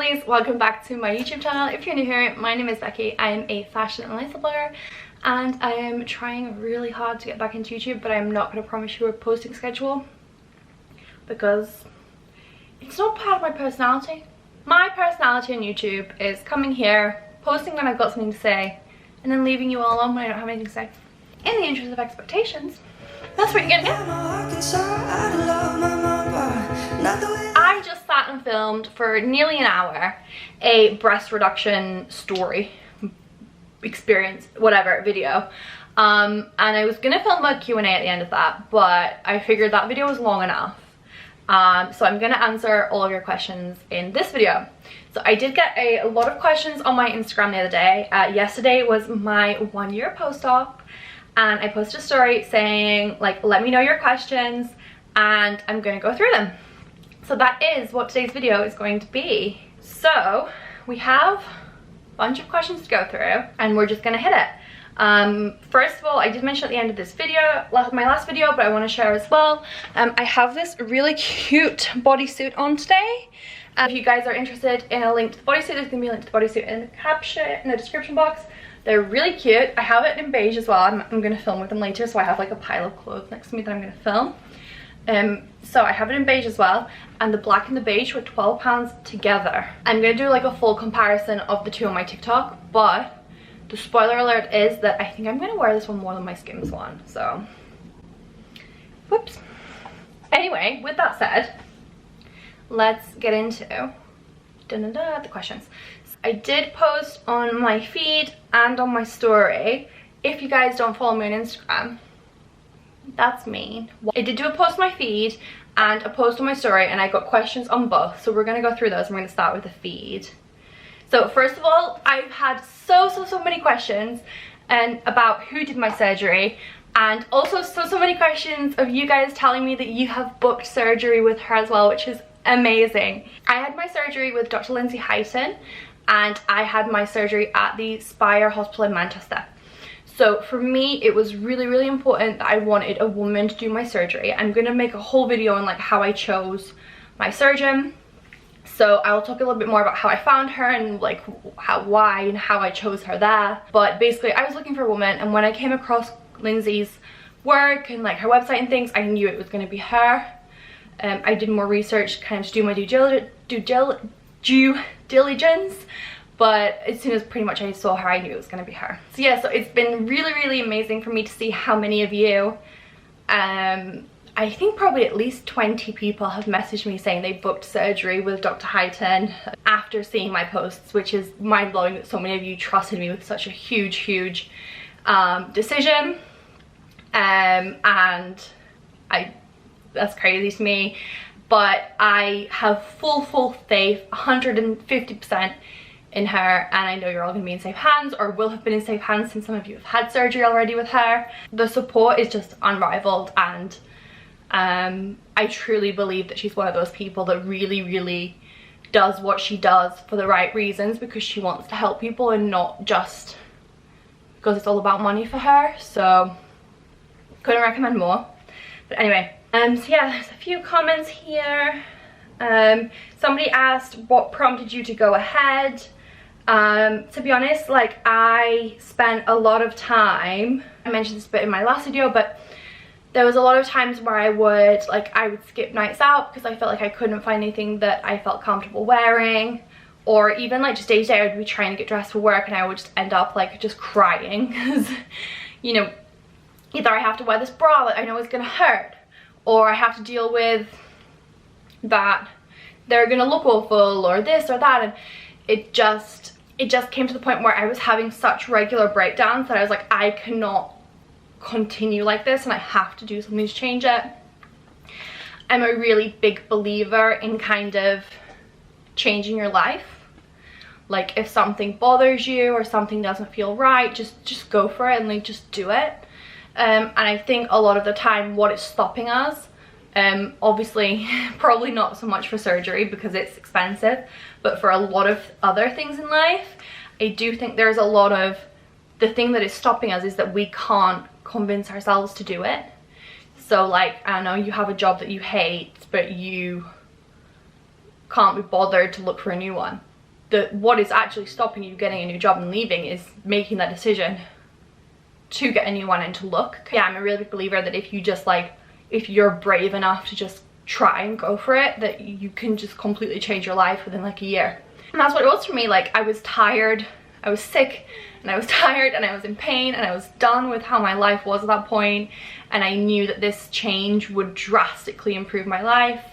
girlies, welcome back to my YouTube channel. If you're new here, my name is Becky. I am a fashion and lifestyle blogger and I am trying really hard to get back into YouTube, but I'm not going to promise you a posting schedule because it's not part of my personality. My personality on YouTube is coming here, posting when I've got something to say, and then leaving you all alone when I don't have anything to say. In the interest of expectations, that's what you're gonna get. I just sat and filmed for nearly an hour a breast reduction story, experience, whatever, video. And I was gonna film a Q&A at the end of that, but I figured that video was long enough. So I'm gonna answer all of your questions in this video. So I did get a lot of questions on my Instagram the other day. Yesterday was my 1-year post-op, and I posted a story saying, like, let me know your questions and I'm gonna go through them. So that is what today's video is going to be. So we have a bunch of questions to go through and we're just gonna hit it. First of all, I did mention at the end of this video, my last video, but I want to share as well. I have this really cute bodysuit on today. If you guys are interested in a link to the bodysuit, there's gonna be a link to the bodysuit in the caption, in the description box. They're really cute. I have it in beige as well. I'm gonna film with them later, so I have like a pile of clothes next to me that I'm gonna film. So I have it in beige as well, and the black and the beige were £12 together. I'm gonna do like a full comparison of the two on my TikTok, but the spoiler alert is that I think I'm gonna wear this one more than my Skims one, so whoops. Anyway, with that said, let's get into the questions. I did post on my feed and on my story. If you guys don't follow me on Instagram, that's mean. I did do a post on my feed and a post on my story, and I got questions on both, so we're gonna go through those. We're gonna start with the feed. So first of all, I've had so many questions and about who did my surgery, and also so many questions of you guys telling me that you have booked surgery with her as well, which is amazing. I had my surgery with Dr. Lyndsey Highton, and I had my surgery at the Spire Hospital in Manchester. So for me, it was really important that I wanted a woman to do my surgery. I'm gonna make a whole video on like how I chose my surgeon. So I'll talk a little bit more about how I found her and like why and how I chose her there. But basically, I was looking for a woman, and when I came across Lyndsey's work and like her website and things, I knew it was going to be her. I did more research kind of to do my due diligence, but as soon as pretty much I saw her, I knew it was going to be her. So yeah, so it's been really amazing for me to see how many of you, I think probably at least 20 people have messaged me saying they booked surgery with Dr. Highton after seeing my posts, which is mind-blowing that so many of you trusted me with such a huge decision. And that's crazy to me, but I have full faith, 150% in her, and I know you're all gonna be in safe hands, or will have been in safe hands since some of you have had surgery already with her. The support is just unrivaled, and I truly believe that she's one of those people that really does what she does for the right reasons, because she wants to help people and not just because it's all about money for her. So couldn't recommend more. But anyway, so yeah, there's a few comments here. Somebody asked what prompted you to go ahead. To be honest, like, I spent a lot of time, I mentioned this bit in my last video, but there was a lot of times where I would skip nights out because I felt like I couldn't find anything that I felt comfortable wearing, or even like just day to day I would be trying to get dressed for work and I would just end up like just crying because, you know, either I have to wear this bra that I know is gonna hurt, or I have to deal with that they're gonna look awful, or this or that, and it just came to the point where I was having such regular breakdowns that I was like, I cannot continue like this and I have to do something to change it. I'm a really big believer in kind of changing your life. Like, if something bothers you or something doesn't feel right, just go for it and like just do it. And I think a lot of the time what is stopping us, obviously probably not so much for surgery because it's expensive, but for a lot of other things in life, I do think there's a lot of, the thing that is stopping us is that we can't convince ourselves to do it. So like, I don't know, you have a job that you hate, but you can't be bothered to look for a new one. what is actually stopping you getting a new job and leaving is making that decision to get a new one and to look. Yeah, I'm a really big believer that if you just like, if you're brave enough to just try and go for it, that you can just completely change your life within like a year. And that's what it was for me. Like, I was tired, I was sick, and I was tired, and I was in pain, and I was done with how my life was at that point, and I knew that this change would drastically improve my life.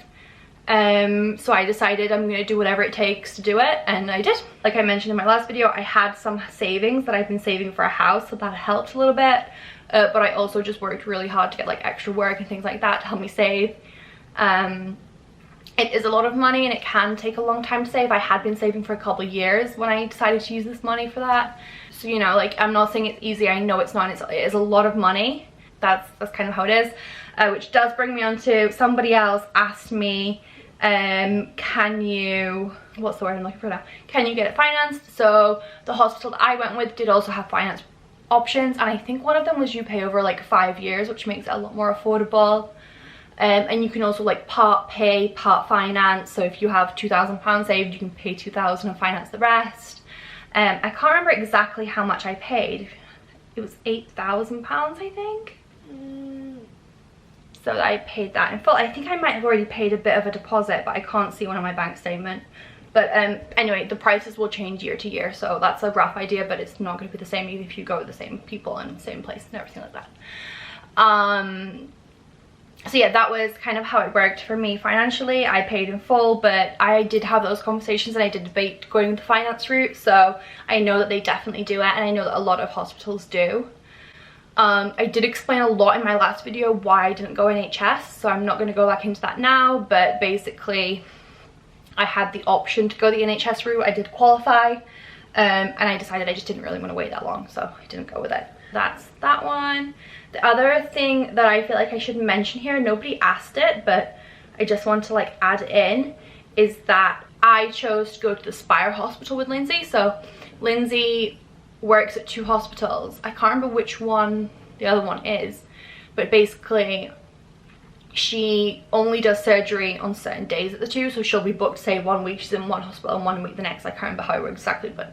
So I decided I'm gonna do whatever it takes to do it, and I did. Like I mentioned in my last video, I had some savings that I've been saving for a house, so that helped a little bit, but I also just worked really hard to get like extra work and things like that to help me save. It is a lot of money and it can take a long time to save. I had been saving for a couple of years when I decided to use this money for that, so you know, like, I'm not saying it's easy, I know it's not, it is a lot of money. That's kind of how it is, which does bring me on to somebody else asked me, can you, what's the word I'm looking for now, can you get it financed? So the hospital that I went with did also have finance options, and I think one of them was you pay over like 5 years, which makes it a lot more affordable. And you can also like part pay, part finance. So if you have £2,000 saved, you can pay 2,000 and finance the rest. I can't remember exactly how much I paid. It was £8,000, I think. So I paid that in full. I think I might have already paid a bit of a deposit, but I can't see one on my bank statement. But anyway, the prices will change year to year, so that's a rough idea, but it's not going to be the same even if you go with the same people and the same place and everything like that. So yeah, that was kind of how it worked for me financially. I paid in full, but I did have those conversations and I did debate going the finance route, so I know that they definitely do it, and I know that a lot of hospitals do. I did explain a lot in my last video why I didn't go NHS, so I'm not going to go back into that now, but basically I had the option to go the NHS route. I did qualify, and I decided I just didn't really want to wait that long, so I didn't go with it. That's that one. The other thing that I feel like I should mention here, nobody asked it, but I just want to like add in, is that I chose to go to the Spire Hospital with Lyndsey. So Lyndsey works at 2 hospitals. I can't remember which one the other one is, but basically she only does surgery on certain days at the 2, so she'll be booked, say 1 week she's in one hospital and 1 week the next. I can't remember how it works exactly, but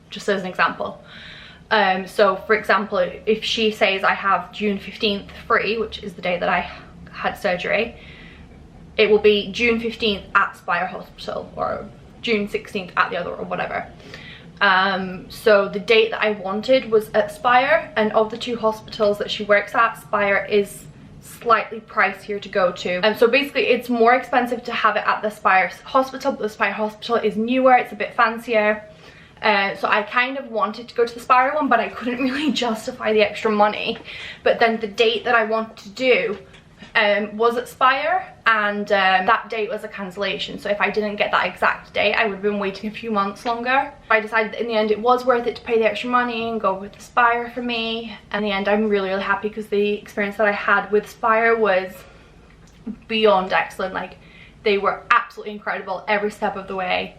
just as an example. So for example, if she says I have June 15th free, which is the day that I had surgery, it will be June 15th at Spire Hospital, or June 16th at the other, or whatever. So the date that I wanted was at Spire, and of the 2 hospitals that she works at, Spire is slightly pricier to go to. So basically it's more expensive to have it at the Spire Hospital, but the Spire Hospital is newer, it's a bit fancier. So I kind of wanted to go to the Spire one, but I couldn't really justify the extra money. But then the date that I wanted to do was at Spire, and that date was a cancellation. So if I didn't get that exact date, I would have been waiting a few months longer. I decided that in the end it was worth it to pay the extra money and go with the Spire for me. And in the end, I'm really, really happy because the experience that I had with Spire was beyond excellent. Like, they were absolutely incredible every step of the way.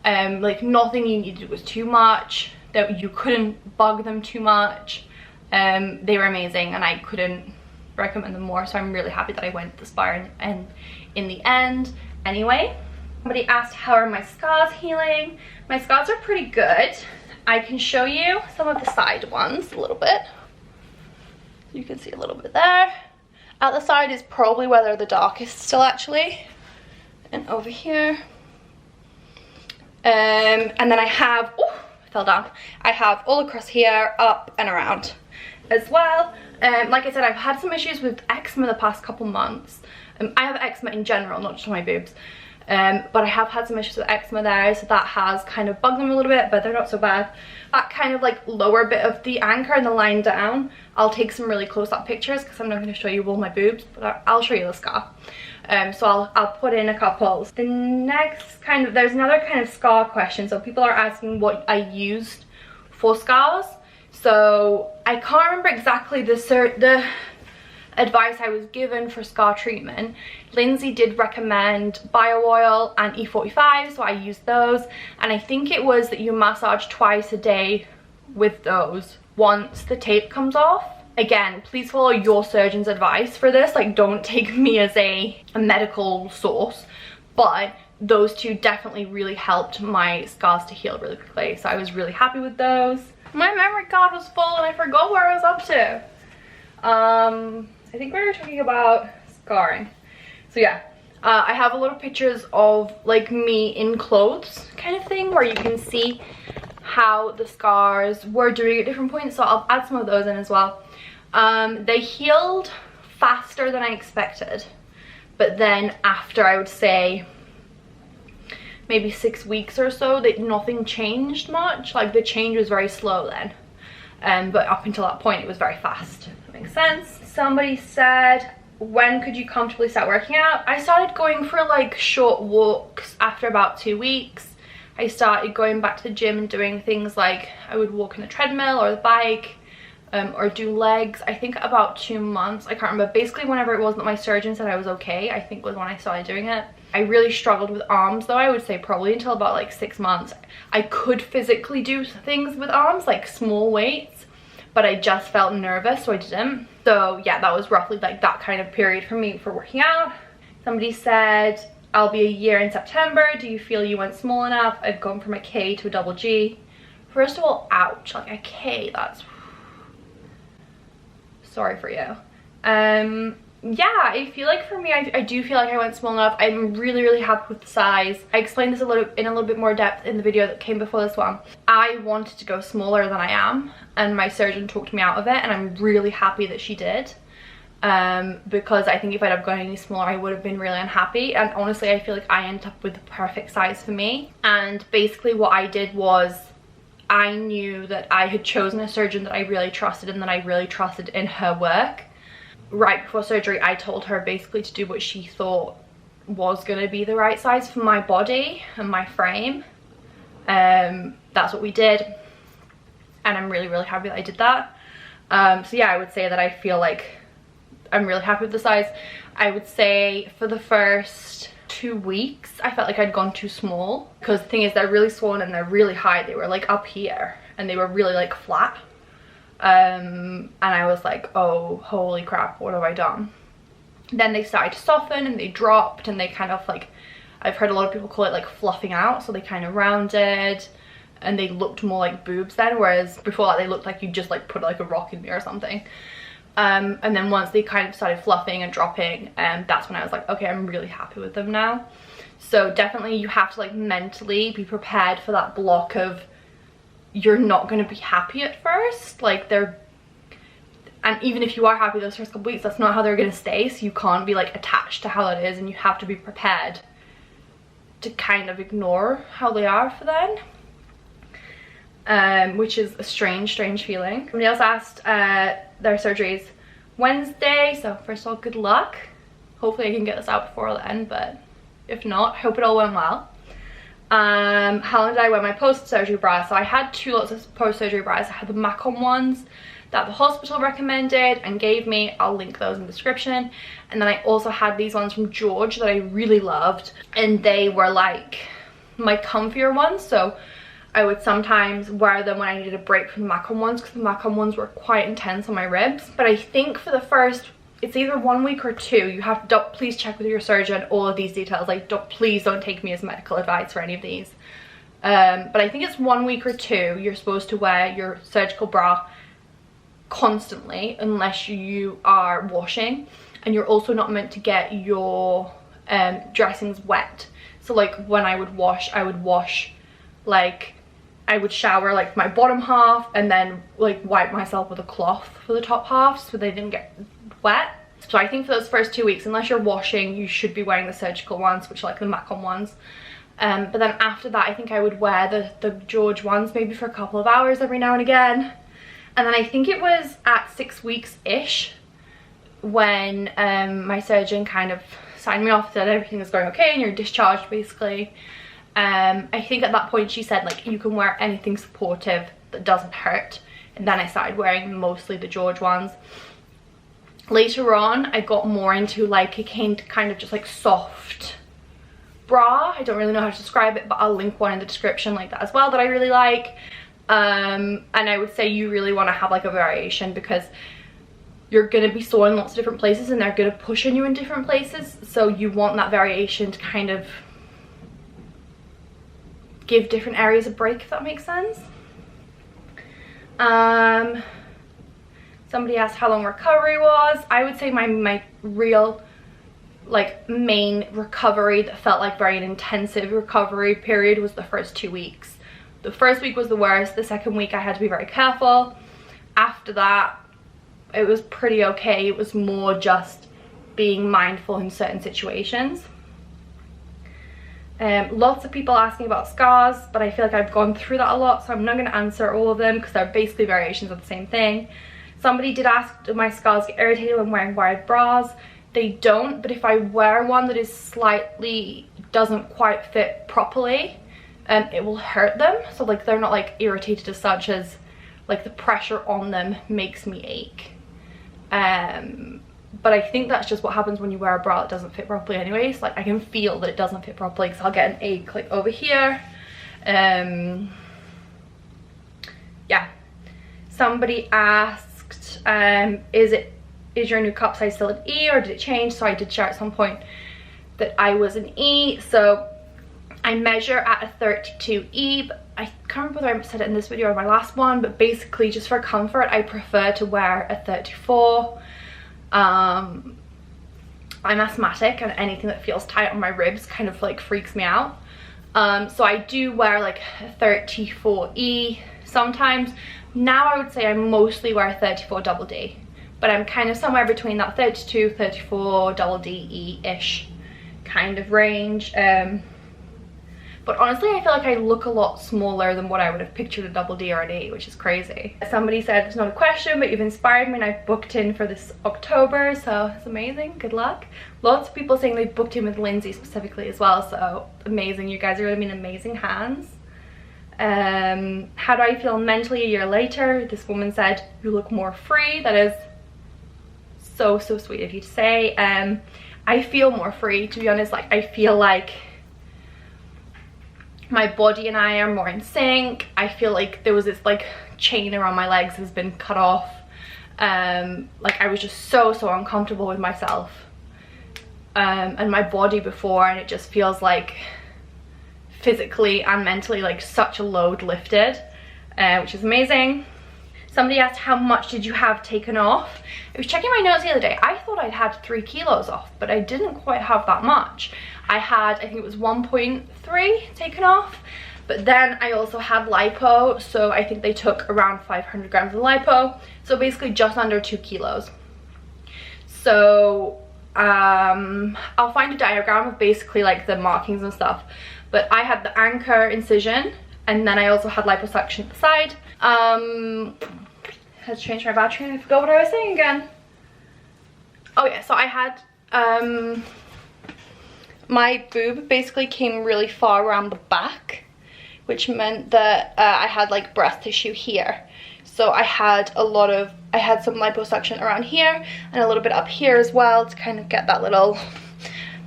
Like, nothing you needed was too much, that you couldn't bug them too much. They were amazing and I couldn't recommend them more, so I'm really happy that I went to the Spire and in the end. Anyway, somebody asked how are my scars healing. My scars are pretty good. I can show you some of the side ones a little bit. You can see a little bit there. At the side is probably where they're the darkest still, actually. And over here. And then I have, oh, I fell down. I have all across here, up and around as well. Like I said, I've had some issues with eczema the past couple months. I have eczema in general, not just on my boobs. But I have had some issues with eczema there, so that has kind of bugged them a little bit, but they're not so bad. That kind of like lower bit of the anchor and the line down, I'll take some really close-up pictures because I'm not going to show you all my boobs, but I'll show you the scar. So I'll put in a couple. The next kind of, there's another kind of scar question. So people are asking what I used for scars. So I can't remember exactly the advice I was given for scar treatment. Lyndsey did recommend bio oil and E45, so I used those. And I think it was that you massage twice a day with those once the tape comes off. Again, please follow your surgeon's advice for this. Like, don't take me as a medical source, but those two definitely really helped my scars to heal really quickly. So I was really happy with those. My memory card was full and I forgot where I was up to. I think we were talking about scarring. So yeah, I have a lot of pictures of like me in clothes kind of thing, where you can see how the scars were doing at different points. So I'll add some of those in as well. They healed faster than I expected, but then after, I would say, maybe 6 weeks or so, that nothing changed much. Like the change was very slow then, but up until that point it was very fast. That makes sense. Somebody said, when could you comfortably start working out? I started going for like short walks after about 2 weeks. I started going back to the gym and doing things like I would walk on the treadmill or the bike, or do legs. I think about 2 months, I can't remember. Basically whenever it was that my surgeon said I was okay, I think was when I started doing it. I really struggled with arms though, I would say probably until about like 6 months. I could physically do things with arms, like small weights, but I just felt nervous, so I didn't. So yeah, that was roughly like that kind of period for me for working out. Somebody said, I'll be a year in September. Do you feel you went small enough? I've gone from a K to a double G. First of all, ouch, like a K, that's... Sorry for you. Yeah, I feel like for me, I do feel like I went small enough. I'm really happy with the size. I explained this in a little bit more depth in the video that came before this one. I wanted to go smaller than I am, and my surgeon talked me out of it, and I'm really happy that she did. Because I think if I'd have gone any smaller, I would have been really unhappy. And honestly, I feel like I ended up with the perfect size for me. And basically what I did was, I knew that I had chosen a surgeon that I really trusted and that I really trusted in her work. Right before surgery, I told her basically to do what she thought was going to be the right size for my body and my frame. That's what we did, and I'm really happy that I did that. So yeah, I would say that I feel like I'm really happy with the size. I would say for the first 2 weeks I felt like I'd gone too small, because the thing is, they're really swollen and they're really high. They were like up here and they were really like flat, and I was like, oh holy crap, what have I done? Then they started to soften and they dropped, and they kind of like, I've heard a lot of people call it like fluffing out, so they kind of rounded and they looked more like boobs then, whereas before that they looked like you just like put like a rock in me or something. And then once they kind of started fluffing and dropping, that's when I was like, okay, I'm really happy with them now. So definitely you have to like mentally be prepared for that block of, you're not going to be happy at first, like and even if you are happy those first couple weeks, that's not how they're going to stay. So you can't be like attached to how that is, and you have to be prepared to kind of ignore how they are for then. Which is a strange feeling. Somebody else asked their surgeries Wednesday, so first of all, good luck. Hopefully I can get this out before then, but if not, hope it all went well. How long did I wear my post-surgery bra? So I had 2 lots of post-surgery bras. I had the Macon ones that the hospital recommended and gave me. I'll link those in the description. And then I also had these ones from George that I really loved, and they were like my comfier ones, so I would sometimes wear them when I needed a break from the Macon ones, because the Macon ones were quite intense on my ribs. But I think for the first, it's either 1 week or 2, you have to please check with your surgeon all of these details. Like please don't take me as medical advice for any of these. But I think it's 1 week or 2 you're supposed to wear your surgical bra constantly unless you are washing, and you're also not meant to get your dressings wet. So like when I would wash like, I would shower like my bottom half and then like wipe myself with a cloth for the top half so they didn't get wet. So I think for those first 2 weeks, unless you're washing, you should be wearing the surgical ones, which are like the Macon ones. But then after that, I think I would wear the George ones maybe for a couple of hours every now and again. And then I think it was at 6 weeks-ish when my surgeon kind of signed me off, said everything is going okay and you're discharged basically. I think at that point she said like you can wear anything supportive that doesn't hurt, and then I started wearing mostly the George ones. Later on I got more into like a kind of just like soft bra. I don't really know how to describe it, but I'll link one in the description like that as well that I really like. And I would say you really want to have like a variation, because you're going to be sore in lots of different places and they're going to push on you in different places, so you want that variation to kind of give different areas a break, if that makes sense. Somebody asked how long recovery was. I would say my real like main recovery that felt like very an intensive recovery period was the first 2 weeks. The first week was the worst. The second week I had to be very careful. After that it was pretty okay. It was more just being mindful in certain situations. Lots of people asking about scars, but I feel like I've gone through that a lot, so I'm not going to answer all of them because they're basically variations of the same thing. Somebody did ask, do my scars get irritated when wearing wired bras? They don't, but if I wear one that is slightly, doesn't quite fit properly, it will hurt them. So like they're not like irritated as such, as like the pressure on them makes me ache. But I think that's just what happens when you wear a bra that doesn't fit properly anyways. Like I can feel that it doesn't fit properly because I'll get an ache like over here. Yeah. Somebody asked, is your new cup size still an E or did it change? So I did share at some point that I was an E. So I measure at a 32E, but I can't remember whether I said it in this video or my last one, but basically just for comfort, I prefer to wear a 34. I'm asthmatic and anything that feels tight on my ribs kind of like freaks me out. So I do wear like a 34E sometimes. Now I would say I mostly wear a 34 double D, but I'm kind of somewhere between that 32, 34, double D-E-ish kind of range. But honestly, I feel like I look a lot smaller than what I would have pictured a double D or an E, which is crazy. Somebody said, it's not a question, but you've inspired me and I've booked in for this October, so it's amazing. Good luck. Lots of people saying they booked in with Lyndsey specifically as well, so amazing. You guys are going to be in amazing hands. How do I feel mentally a year later? This woman said, you look more free. That is so sweet of you to say. I feel more free, to be honest. Like I feel like my body and I are more in sync. I feel like there was this like chain around my legs has been cut off. Like I was just so uncomfortable with myself and my body before, and it just feels like physically and mentally like such a load lifted, which is amazing. Somebody asked, how much did you have taken off? I was checking my notes the other day. I thought I'd had 3 kilos off, but I didn't quite have that much. I had, I think it was 1.3 taken off, but then I also had lipo, so I think they took around 500 grams of lipo, so basically just under 2 kilos. So I'll find a diagram of basically like the markings and stuff, but I had the anchor incision, and then I also had liposuction at the side. Had to change my battery and I forgot what I was saying again. Oh yeah, so I had my boob basically came really far around the back, which meant that I had like breast tissue here. So I had some liposuction around here and a little bit up here as well to kind of get that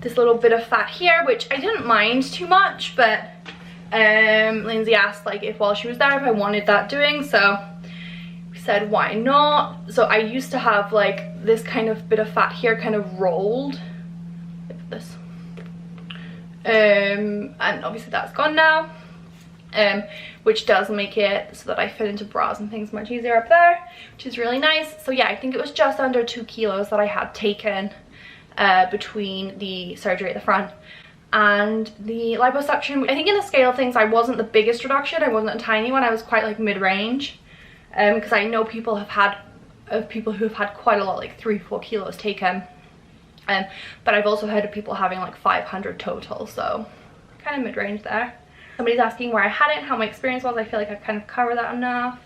this little bit of fat here, which I didn't mind too much, but Lyndsey asked like if while she was there if I wanted that doing, so we said why not. So I used to have like this kind of bit of fat here kind of rolled like this, and obviously that's gone now, which does make it so that I fit into bras and things much easier up there, which is really nice. So yeah, I think it was just under 2 kilos that I had taken between the surgery at the front and the liposuction. I think in the scale of things I wasn't the biggest reduction, I wasn't a tiny one, I was quite like mid-range, because I know people who have had quite a lot, like 3-4 kilos taken, but I've also heard of people having like 500 total, so kind of mid-range there. Somebody's asking where I had it and how my experience was. I feel like I've kind of covered that enough.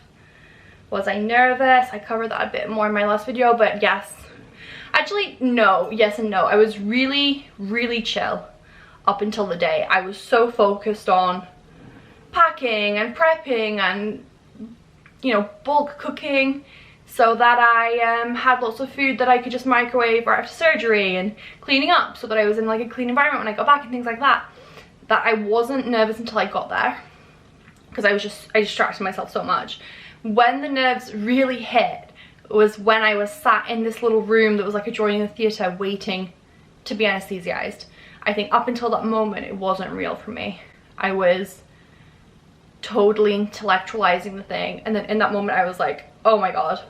Was I nervous? I covered that a bit more in my last video, but yes. Actually, no. Yes and no. I was really chill up until the day. I was so focused on packing and prepping and, you know, bulk cooking, so that I had lots of food that I could just microwave right after surgery, and cleaning up so that I was in like a clean environment when I got back and things like that. That I wasn't nervous until I got there, because I distracted myself so much. When the nerves really hit was when I was sat in this little room that was like adjoining the theatre waiting to be anesthetized. I think up until that moment it wasn't real for me. I was totally intellectualizing the thing, and then in that moment I was like, oh my god.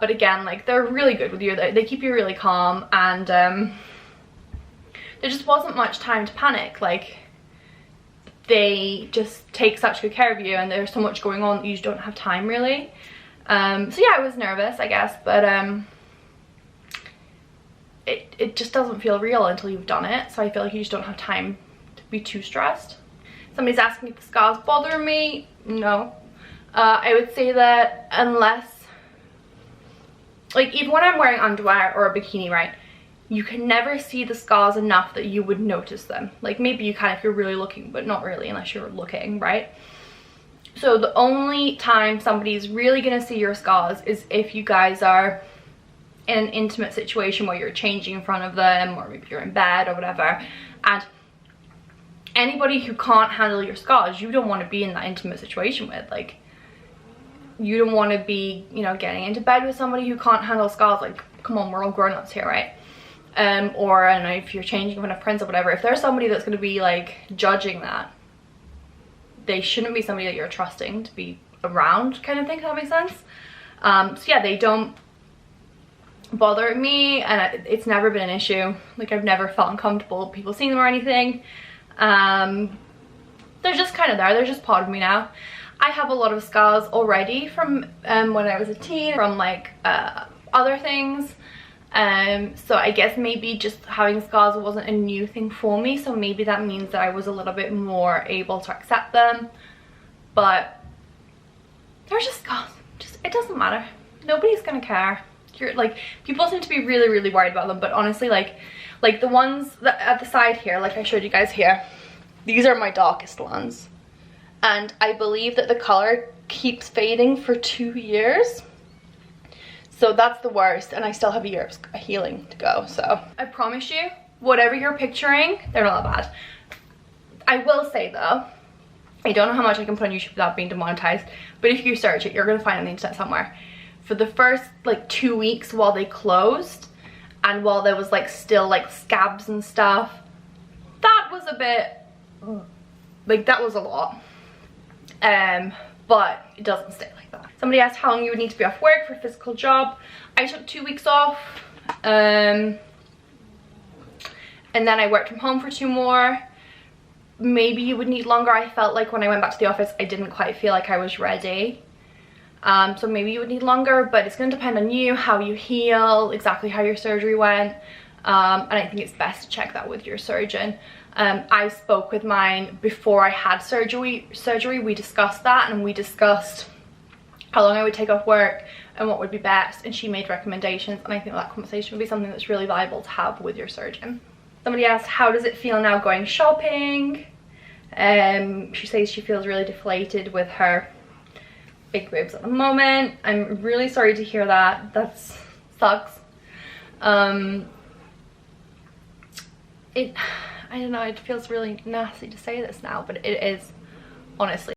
But again, like, they're really good with you. They keep you really calm, and there just wasn't much time to panic. Like, they just take such good care of you, and there's so much going on that you just don't have time really. So yeah, I was nervous, I guess, but it just doesn't feel real until you've done it. So I feel like you just don't have time to be too stressed. Somebody's asking if the scars bother me. No. I would say that unless, like, even when I'm wearing underwear or a bikini, right, you can never see the scars enough that you would notice them. Like, maybe you can if you're really looking, but not really unless you're looking, right? So the only time somebody's really gonna see your scars is if you guys are in an intimate situation where you're changing in front of them, or maybe you're in bed or whatever. And anybody who can't handle your scars, you don't want to be in that intimate situation with. Like, you don't want to be, you know, getting into bed with somebody who can't handle scars. Like, come on, we're all grown-ups here, right? Or I don't know, if you're changing in front of friends or whatever, if there's somebody that's going to be like judging that, they shouldn't be somebody that you're trusting to be around, kind of thing, if that makes sense. So yeah, they don't bother me, and it's never been an issue. Like, I've never felt uncomfortable people seeing them or anything. They're just kind of there. They're just part of me now. I have a lot of scars already from when I was a teen, from like other things. So I guess maybe just having scars wasn't a new thing for me, so maybe that means that I was a little bit more able to accept them. But they're just scars. Just, it doesn't matter. Nobody's gonna care. You're like, people seem to be really, really worried about them, but honestly, like the ones that at the side here, like I showed you guys here, these are my darkest ones, and I believe that the color keeps fading for 2 years. So that's the worst, and I still have a year of healing to go. So I promise you, whatever you're picturing, they're not that bad. I will say though, I don't know how much I can put on YouTube without being demonetized, but if you search it, you're gonna find it on the internet somewhere. For the first like 2 weeks while they closed, and while there was like still like scabs and stuff, that was a bit, like, that was a lot. But it doesn't stay like that. Somebody asked how long you would need to be off work for a physical job. I took 2 weeks off, and then I worked from home for 2 more. Maybe you would need longer. I felt like when I went back to the office, I didn't quite feel like I was ready. So maybe you would need longer, but it's going to depend on you, how you heal, exactly how your surgery went. And I think it's best to check that with your surgeon. I spoke with mine before I had surgery. We discussed that, and we discussed how long I would take off work and what would be best, and she made recommendations, and I think that conversation would be something that's really valuable to have with your surgeon. Somebody asked, how does it feel now going shopping? She says she feels really deflated with her big boobs at the moment. I'm really sorry to hear that. That sucks. I don't know, it feels really nasty to say this now, but it is honestly